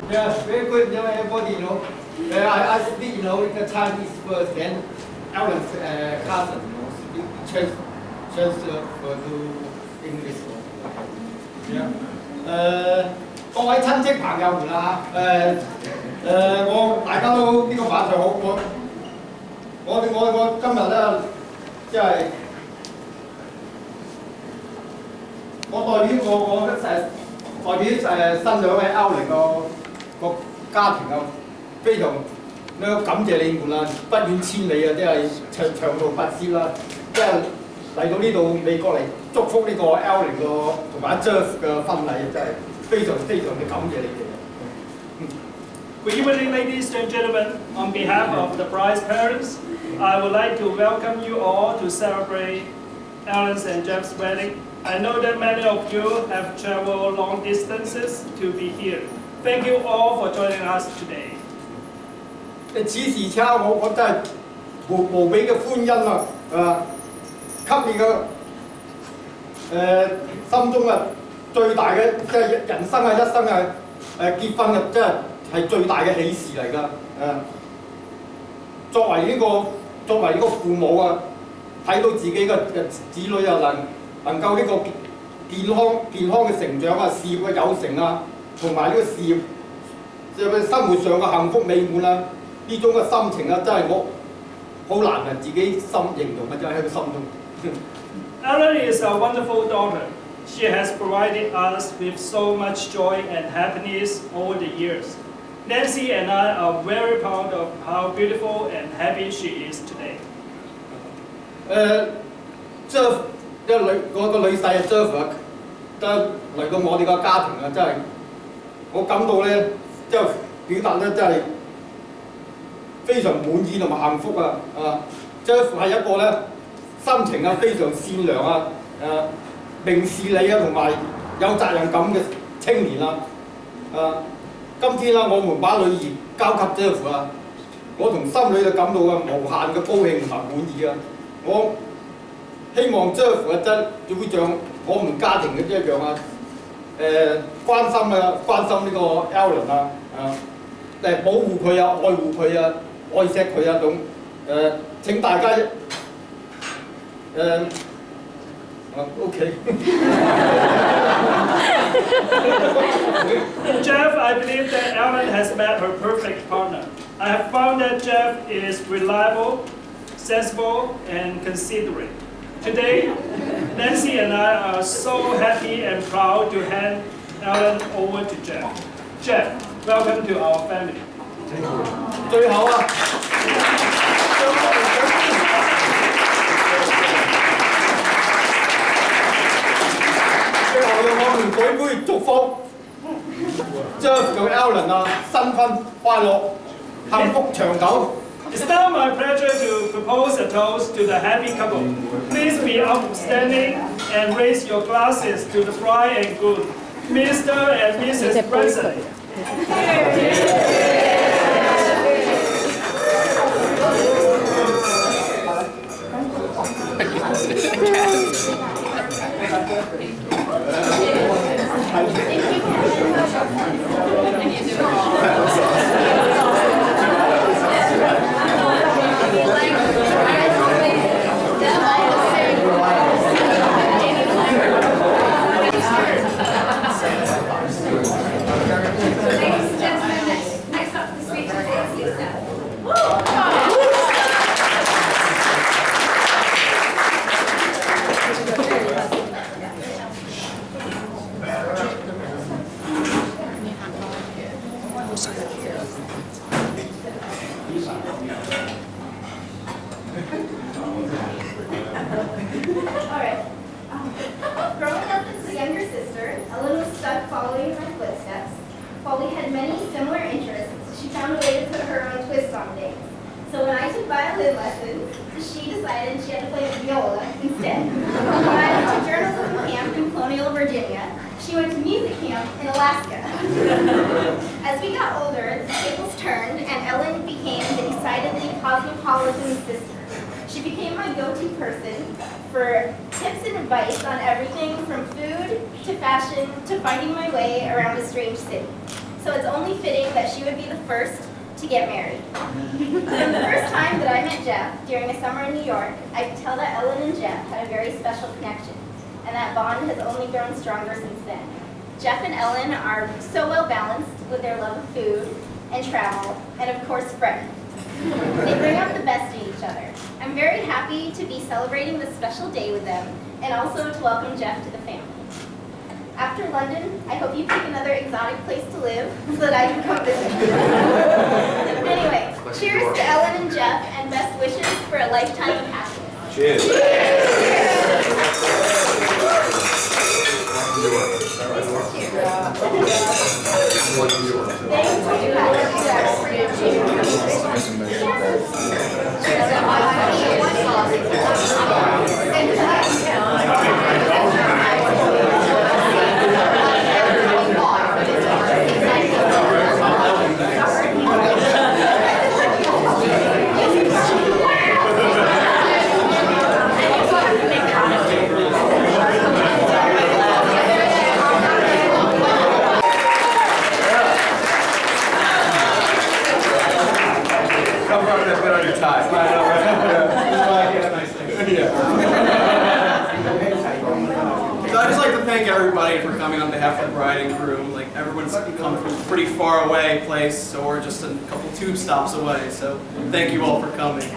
Yeah, very good, everybody, I speak, the Chinese first, then Alan's cousin, transfer to English. Yeah. 各位親戚朋友們啊，大家都呢個晚上好，我今日咧，即係我代表新兩位歐寧個家庭啊，非常感謝你們啦，不遠千里啊，即係長途跋涉啦，即係嚟到呢度美國嚟祝福呢個 Ellen 同埋 Jeff 嘅婚禮，真係非常嘅感謝你哋。Good evening, ladies and gentlemen. On behalf of the bride's parents, I would like to welcome you all to celebrate Ellen's and Jeff's wedding. I know that many of you have traveled long distances to be here. Thank you all for joining us today. 此時此刻，我真係無比嘅歡欣啊！給你嘅心中啊最大嘅即係人生啊一生啊結婚嘅即係最大嘅喜事嚟㗎作為呢個父母啊，睇到自己嘅子女啊能夠呢個健康嘅成長啊，事業嘅有成啊，同埋呢個事業即係生活上嘅幸福美滿啊，呢種嘅心情啊，真係我好難人自己形容嘅，真係喺個心中。Ellen is a wonderful daughter. She has provided us with so much joy and happiness over the years. Nancy and I are very proud of how beautiful and happy she is today. 即係個女婿啊 Jeff 啊，即係嚟到我哋個家庭啊，真係我感到咧，即係表達咧，真係非常滿意同埋幸福啊！Jeff 係一個咧心情啊非常善良啊，明事理啊，同埋有責任感嘅青年啊，今天啦，我們把女兒交給 Jeff 啊，我從心裏就感到啊無限嘅高興同埋滿意啊！我希望 Jeff 啊真會像我們家庭嘅一樣啊，關心呢個 Ellen 啊，保護佢啊，愛護佢啊，愛錫佢啊，請大家OK Jeff, I believe that Ellen has met her perfect partner. I have found that Jeff is reliable, sensible, and considerate. Today, Nancy and I are so happy and proud to hand Ellen over to Jeff. Jeff, welcome to our family. 最後啊！最後讓我們舉杯祝福 Jeff 同 Ellen 啊，新婚快樂，幸福長久。It's now my pleasure to propose a toast to the happy couple. Please be upstanding and raise your glasses to the bride and groom, Mr. and Mrs. President. Alright. Growing up as the younger sister, Ellen was stuck following in my footsteps. While we had many similar interests, she found a way to put her own twist on things. So when I took violin lessons, she decided she had to play viola instead. When I went to journalism camp in Colonial Virginia, she went to music camp in Alaska. As we got older, the tables turned and Ellen became the decidedly cosmopolitan sister. She became my go-to person for tips and advice on everything from food to fashion to finding my way around a strange city. so it's only fitting that she would be the first to get married. From the first time that I met Jeff during a summer in New York, I could tell that Ellen and Jeff had a very special connection, and that bond has only grown stronger since then. Jeff and Ellen are so well balanced with their love of food and travel, and of course friends. They bring out the best in each other. I'm very happy to be celebrating this special day with them, and also to welcome Jeff to the family. After London, I hope you pick another exotic place to live so that I can come visit. Anyway, cheers to Ellen and Jeff, and best wishes for a lifetime of happiness. Cheers. So I'd just like to thank everybody for coming on behalf of the bride and groom. Like, everyone's come from a pretty far away place, so we're just a couple tube stops away. So thank you all for coming.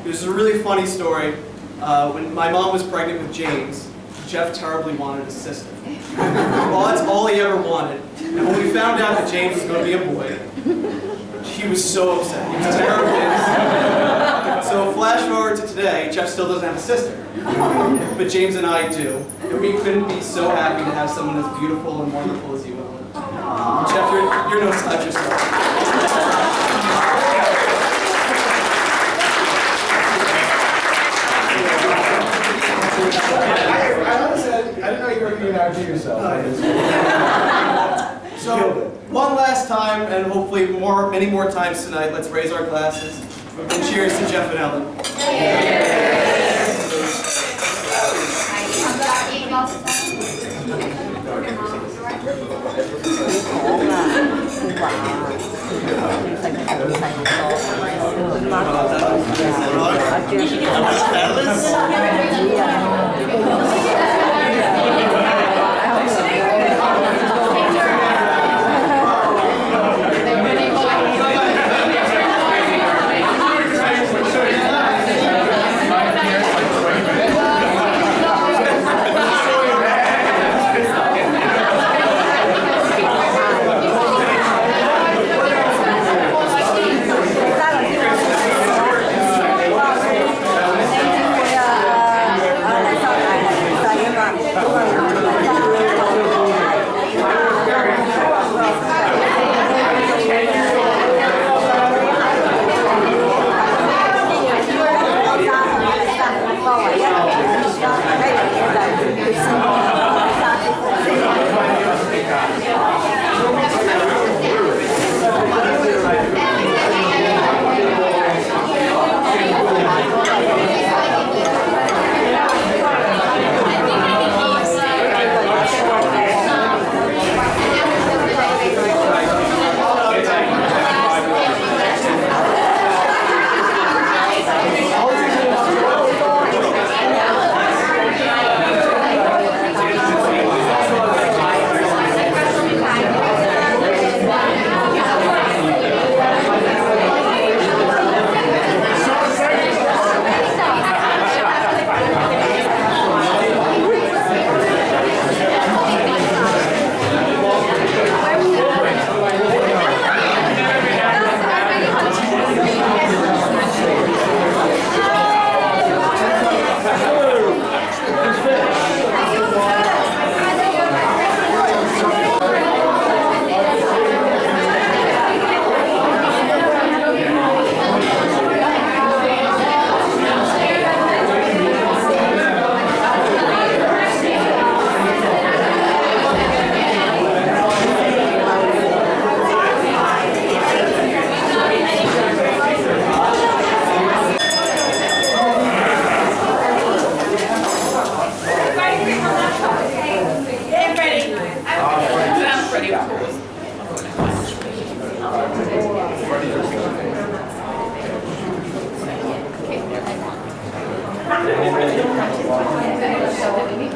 There's a really funny story. When my mom was pregnant with James, Jeff terribly wanted a sister. Well, that's all he ever wanted. And when we found out that James was going to be a boy, he was so upset. He was terribly upset. So flash forward to today, Jeff still doesn't have a sister. But James and I do. And we couldn't be so happy to have someone as beautiful and wonderful as you, Ellen. Jeff, you're no slouch yourself. I didn't know you were going to out to yourself. So, one last time, and hopefully many more times tonight, let's raise our glasses. And cheers to Jeff and Ellen.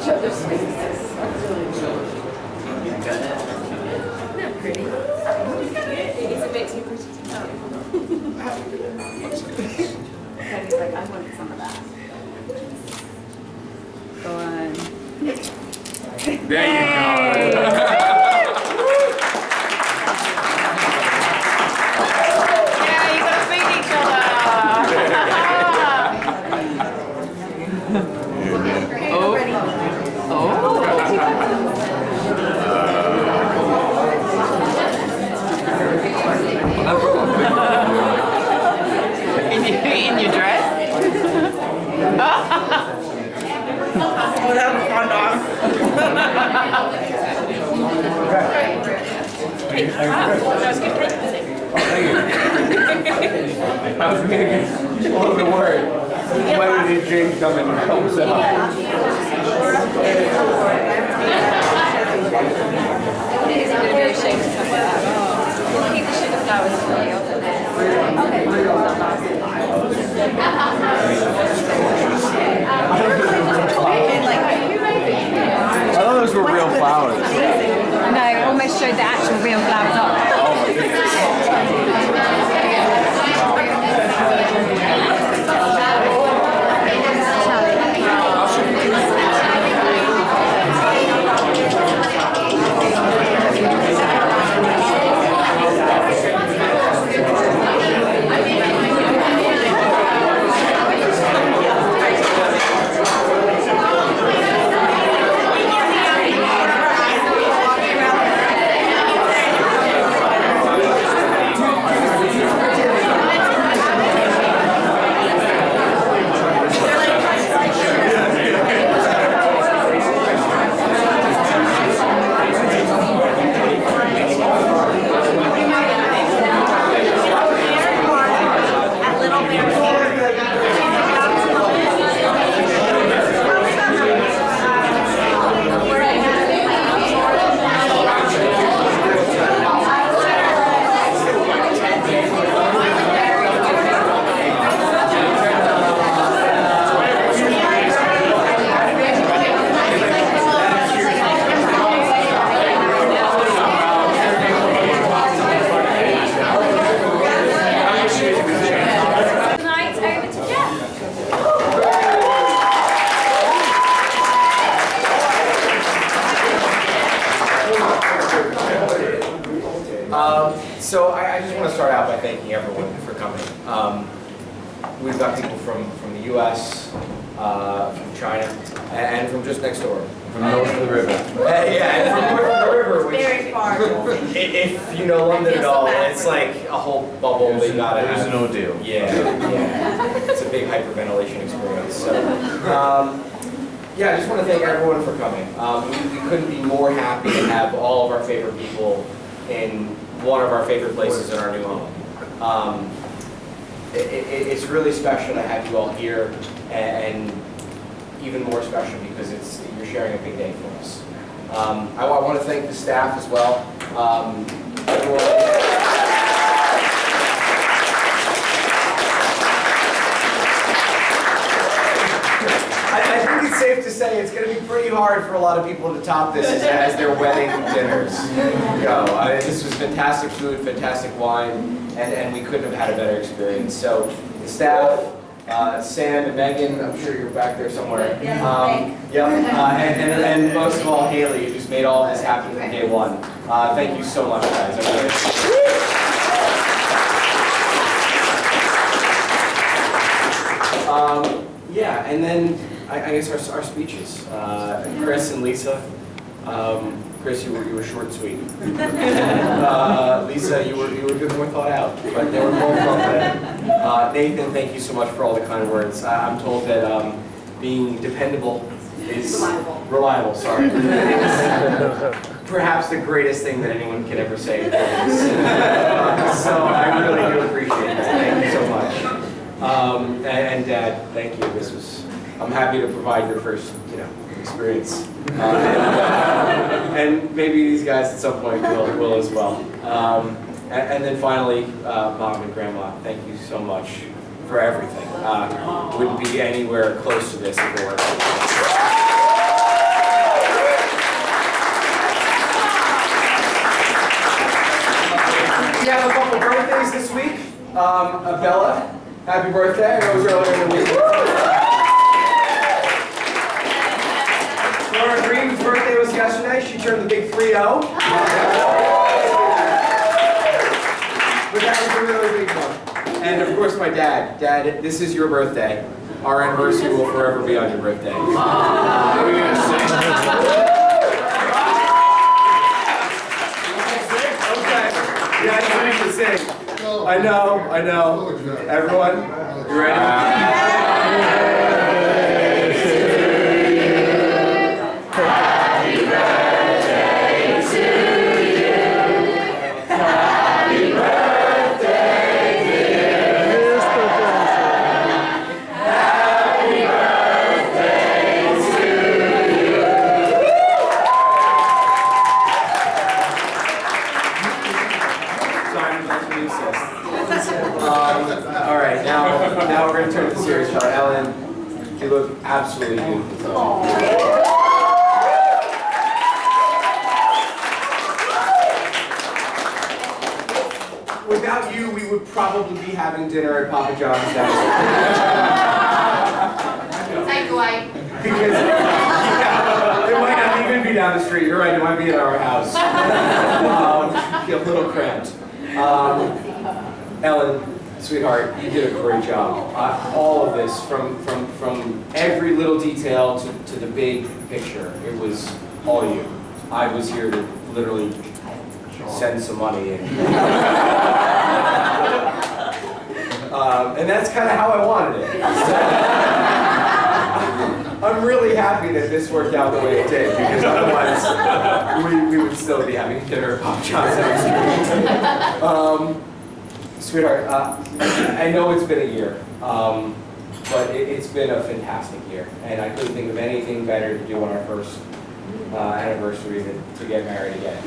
each other's faces. Isn't that pretty? It's a bit too pretty to tell. He's like, I want some of that. Go on. There you go. Yeah, you gotta feed each other. In your dress? We'll have a fun dog. I was getting a little bit worried. When did James come in and help us out? Keep the sugar flowers for you. I thought those were real flowers. No, it almost showed the actual real flowers up there. So I just want to start out by thanking everyone for coming. We've got people from the U.S., from China, and from just next door. From north of the river. Yeah, and from north of the river, which, Very far. if you know London at all, it's like a whole bubble they gotta It was have. an ordeal. Yeah. It's a big hyperventilation experience. So, yeah, I just want to thank everyone for coming. We couldn't be more happy to have all of our favorite people in one of our favorite places in our new home. It's really special to have you all here, and even more special because you're sharing a big day for us. I want to thank the staff as well. I think it's safe to say it's going to be pretty hard for a lot of people to top this as their wedding dinners go. This was fantastic food, fantastic wine, and we couldn't have had a better experience. So the staff, Sam and Megan, I'm sure you're back there somewhere. And most of all, Haley, who's made all this happen from day one. Thank you so much, guys. Yeah, and then I guess our speeches. Chris and Lisa. Chris, you were short and sweet. Lisa, you were a bit more thought out, but they were both well planned. Nathan, thank you so much for all the kind words. I'm told that being dependable is reliable. Sorry. Perhaps the greatest thing that anyone can ever say. So I really do appreciate that. Thank you so much. And Dad, thank you. I'm happy to provide your first, experience. And maybe these guys at some point will as well. And then finally, Mom and Grandma, thank you so much for everything. Wouldn't be anywhere close to this if it weren't for you. birthdays this week. Bella, happy birthday. I know it was earlier in the week. Laura Green's birthday was yesterday. She turned the big 3-0. But that was a really big one. And of course my dad. Dad, this is your birthday. Our anniversary will forever be on your birthday. What are we going to sing? Okay. Yeah, I need to sing. I know. Everyone, you ready? All right, now we're going to turn to the serious part. Ellen, you look absolutely beautiful. Without you, we would probably be having dinner at Papa John's downstairs. Because it might not even be down the street. You're right, it might be at our house. Be a little cramped. Ellen, sweetheart, you did a great job. All of this, from every little detail to the big picture, it was all you. I was here to literally send some money in. And that's kind of how I wanted it. So, I'm really happy that this worked out the way it did, because otherwise we would still be having dinner at Papa John's next week. Sweetheart, I know it's been a year, but it's been a fantastic year, and I couldn't think of anything better to do on our first anniversary than to get married again.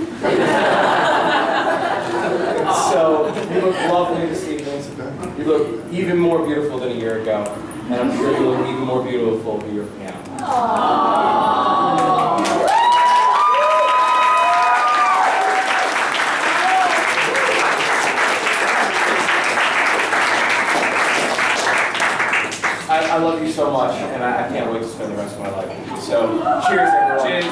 So, you look lovely this evening. You look even more beautiful than a year ago, and I'm sure you look even more beautiful a year from now. I love you so much, and I can't wait to spend the rest of my life with you. So, cheers, everyone. Cheers.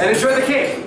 And enjoy the cake.